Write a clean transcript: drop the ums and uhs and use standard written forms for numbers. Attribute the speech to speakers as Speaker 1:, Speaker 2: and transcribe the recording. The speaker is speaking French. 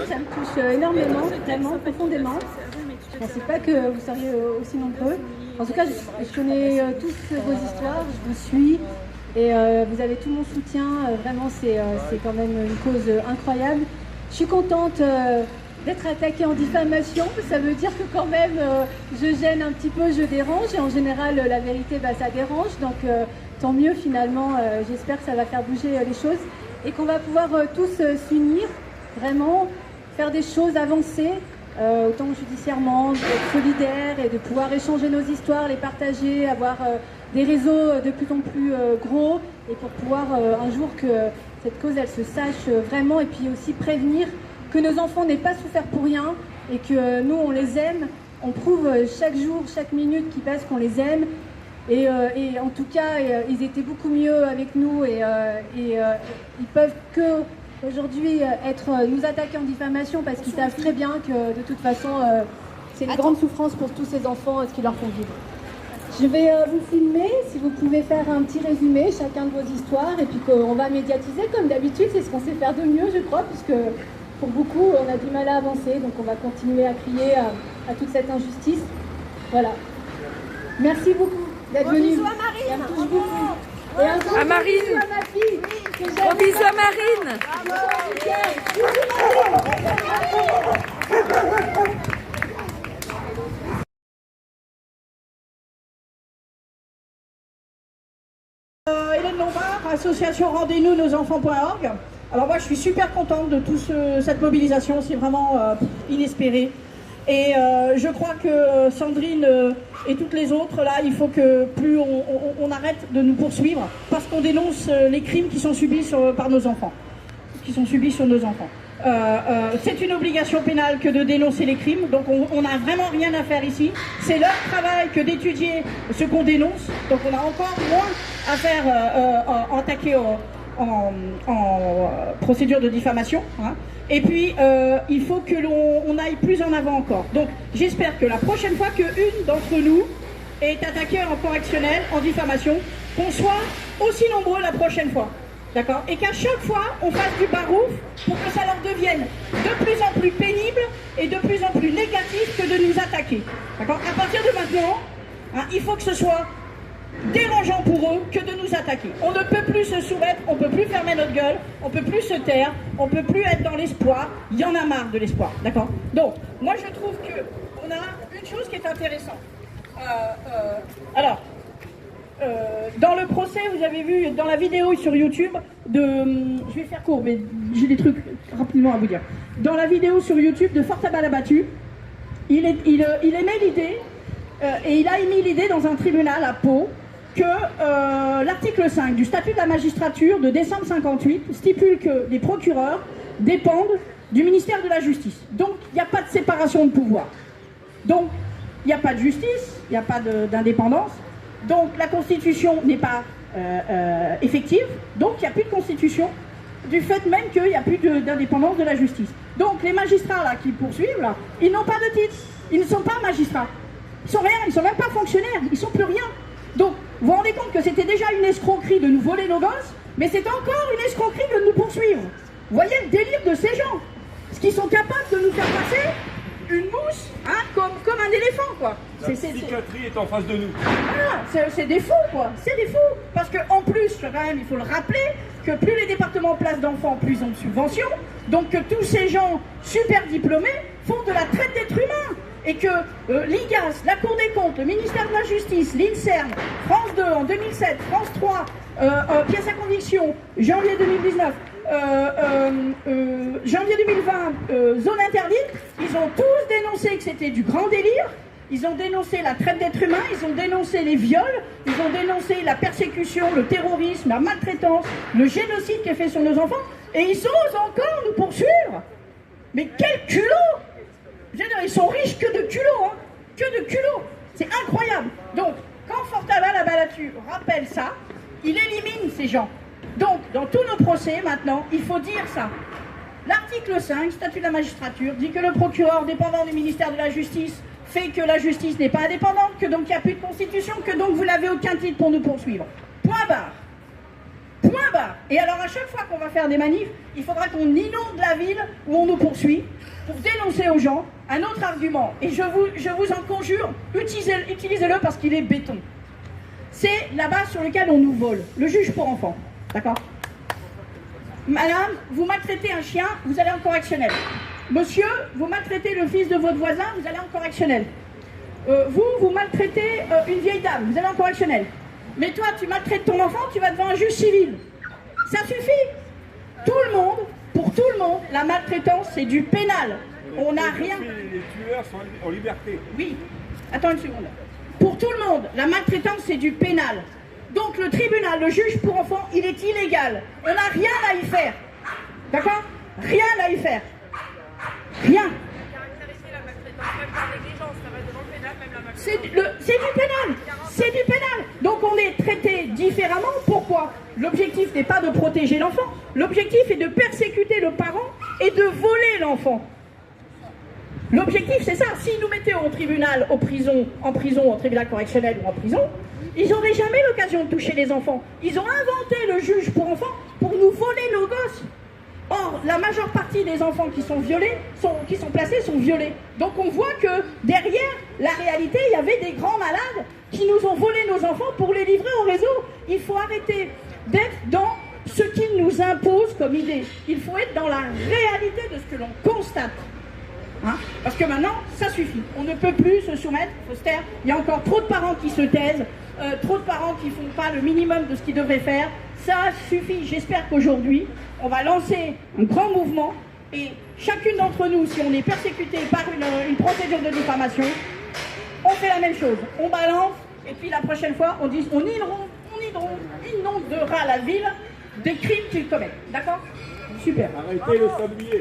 Speaker 1: ça me touche énormément, vraiment, profondément. Je ne pensais pas que vous seriez aussi nombreux. En tout cas, je connais tous vos histoires, je vous suis et vous avez tout mon soutien. Vraiment, c'est quand même une cause incroyable. Je suis contente d'être attaquée en diffamation. Ça veut dire que quand même, je gêne un petit peu, je dérange. Et en général, la vérité, ça dérange. Donc, tant mieux finalement. J'espère que ça va faire bouger les choses et qu'on va pouvoir tous s'unir, vraiment, faire des choses, avancer. Autant judiciairement, d'être solidaires et de pouvoir échanger nos histoires, les partager, avoir des réseaux de plus en plus gros et pour pouvoir un jour que cette cause elle se sache vraiment et puis aussi prévenir que nos enfants n'aient pas souffert pour rien et que nous on les aime, on prouve chaque jour, chaque minute qui passe qu'on les aime et en tout cas ils étaient beaucoup mieux avec nous et ils peuvent que aujourd'hui nous attaquer en diffamation parce qu'ils savent très bien que de toute façon c'est une grande souffrance pour tous ces enfants ce qu'ils leur font vivre. Je vais vous filmer, si vous pouvez faire un petit résumé chacun de vos histoires et puis qu'on va médiatiser comme d'habitude, c'est ce qu'on sait faire de mieux je crois puisque pour beaucoup on a du mal à avancer donc on va continuer à crier à toute cette injustice. Voilà. Merci beaucoup d'être venus.
Speaker 2: Bisous à Marine.
Speaker 1: Et un gros
Speaker 3: à Marine.
Speaker 1: bisou à ma fille.
Speaker 3: Gros bisous à Marine.
Speaker 4: Hélène Lombard, association Rendez-nous nos enfants.org. Alors moi je suis super contente de toute cette mobilisation, c'est vraiment inespéré. Et je crois que Sandrine et toutes les autres, là, il faut que plus on arrête de nous poursuivre parce qu'on dénonce les crimes qui sont subis par nos enfants, qui sont subis sur nos enfants. C'est une obligation pénale que de dénoncer les crimes, donc on n'a vraiment rien à faire ici. C'est leur travail que d'étudier ce qu'on dénonce, donc on a encore moins à faire attaquer en procédure de diffamation. Hein. Et puis, il faut que l'on aille plus en avant encore. Donc, j'espère que la prochaine fois qu'une d'entre nous est attaquée en correctionnel, en diffamation, qu'on soit aussi nombreux la prochaine fois. D'accord? Et qu'à chaque fois, on fasse du barouf pour que ça leur devienne de plus en plus pénible et de plus en plus négatif que de nous attaquer. D'accord? À partir de maintenant, hein, il faut que ce soit dérangeant pour eux que de nous attaquer. On ne peut plus se soumettre, on ne peut plus fermer notre gueule, on ne peut plus se taire, on ne peut plus être dans l'espoir. Il y en a marre de l'espoir, d'accord? Donc, moi je trouve qu'on a une chose qui est intéressante. Dans le procès, vous avez vu, dans la vidéo sur YouTube, je vais faire court, mais j'ai des trucs rapidement à vous dire. Dans la vidéo sur YouTube de Fort à balle abattu, il émet l'idée, et il a émis l'idée dans un tribunal à Pau, que l'article 5 du statut de la magistrature de décembre 58 stipule que les procureurs dépendent du ministère de la Justice. Donc, il n'y a pas de séparation de pouvoir. Donc, il n'y a pas de justice, il n'y a pas d'indépendance. Donc, la Constitution n'est pas effective. Donc, il n'y a plus de Constitution du fait même qu'il n'y a plus d'indépendance de la justice. Donc, les magistrats là, qui poursuivent, là, ils n'ont pas de titre. Ils ne sont pas magistrats. Ils sont rien, ils ne sont même pas fonctionnaires. Ils ne sont plus rien. Donc, vous vous rendez compte que c'était déjà une escroquerie de nous voler nos gosses, mais c'est encore une escroquerie de nous poursuivre. Vous voyez le délire de ces gens, ce qu'ils sont capables de nous faire passer une mousse, hein, comme un éléphant, quoi.
Speaker 5: La psychiatrie est en face de nous.
Speaker 4: Voilà, c'est des fous, quoi. C'est des fous. Parce qu'en plus, quand même, il faut le rappeler, que plus les départements placent d'enfants, plus ils ont de subventions. Donc que tous ces gens super diplômés font de la traite d'êtres humains. Et que l'IGAS, la Cour des comptes, le ministère de la Justice, l'INSERM, France 2 en 2007, France 3, pièce à conviction, janvier 2019, janvier 2020, zone interdite, ils ont tous dénoncé que c'était du grand délire, ils ont dénoncé la traite d'êtres humains, ils ont dénoncé les viols, ils ont dénoncé la persécution, le terrorisme, la maltraitance, le génocide qui est fait sur nos enfants, et ils osent encore nous poursuivre. Mais quel culot! Ils sont riches que de culot, hein, que de culot. C'est incroyable. Donc, quand Fort à balle abattu rappelle ça, il élimine ces gens. Donc, dans tous nos procès, maintenant, il faut dire ça. L'article 5, statut de la magistrature, dit que le procureur dépendant du ministère de la Justice fait que la justice n'est pas indépendante, que donc il n'y a plus de constitution, que donc vous n'avez aucun titre pour nous poursuivre. Point barre. Point barre. Et alors à chaque fois qu'on va faire des manifs, il faudra qu'on inonde la ville où on nous poursuit pour dénoncer aux gens un autre argument. Et je vous en conjure, utilisez-le parce qu'il est béton. C'est la base sur laquelle on nous vole, le juge pour enfants. D'accord? Madame, vous maltraitez un chien, vous allez en correctionnel. Monsieur, vous maltraitez le fils de votre voisin, vous allez en correctionnel. Vous maltraitez une vieille dame, vous allez en correctionnel. Mais toi, tu maltraites ton enfant, tu vas devant un juge civil. Ça suffit. Tout le monde, pour tout le monde, la maltraitance, c'est du pénal. On n'a rien...
Speaker 5: Les tueurs sont en liberté.
Speaker 4: Oui. Attends une seconde. Pour tout le monde, la maltraitance, c'est du pénal. Donc le tribunal, le juge pour enfants, il est illégal. On n'a rien à y faire. D'accord? Rien à y faire. Rien. C'est du pénal. C'est du pénal. Donc on est traité différemment. Pourquoi? L'objectif n'est pas de protéger l'enfant. L'objectif est de persécuter le parent et de voler l'enfant. L'objectif, c'est ça. S'ils nous mettaient au tribunal, en prison, au tribunal correctionnel ou en prison, ils n'auraient jamais l'occasion de toucher les enfants. Ils ont inventé le juge pour enfants pour nous voler nos gosses. Or, la majeure partie des enfants qui sont violés, qui sont placés, sont violés. Donc on voit que derrière la réalité, il y avait des grands malades qui nous ont volé nos enfants pour les livrer au réseau. Il faut arrêter d'être dans ce qu'ils nous imposent comme idée. Il faut être dans la réalité de ce que l'on constate. Hein? Parce que maintenant, ça suffit. On ne peut plus se soumettre, il faut se taire. Il y a encore trop de parents qui se taisent, trop de parents qui ne font pas le minimum de ce qu'ils devraient faire. Ça suffit. J'espère qu'aujourd'hui, on va lancer un grand mouvement et chacune d'entre nous, si on est persécuté par une procédure de diffamation, on fait la même chose. On balance et puis la prochaine fois, on inondera la ville des crimes qu'ils commettent. D'accord? Super.
Speaker 5: Arrêtez le sablier.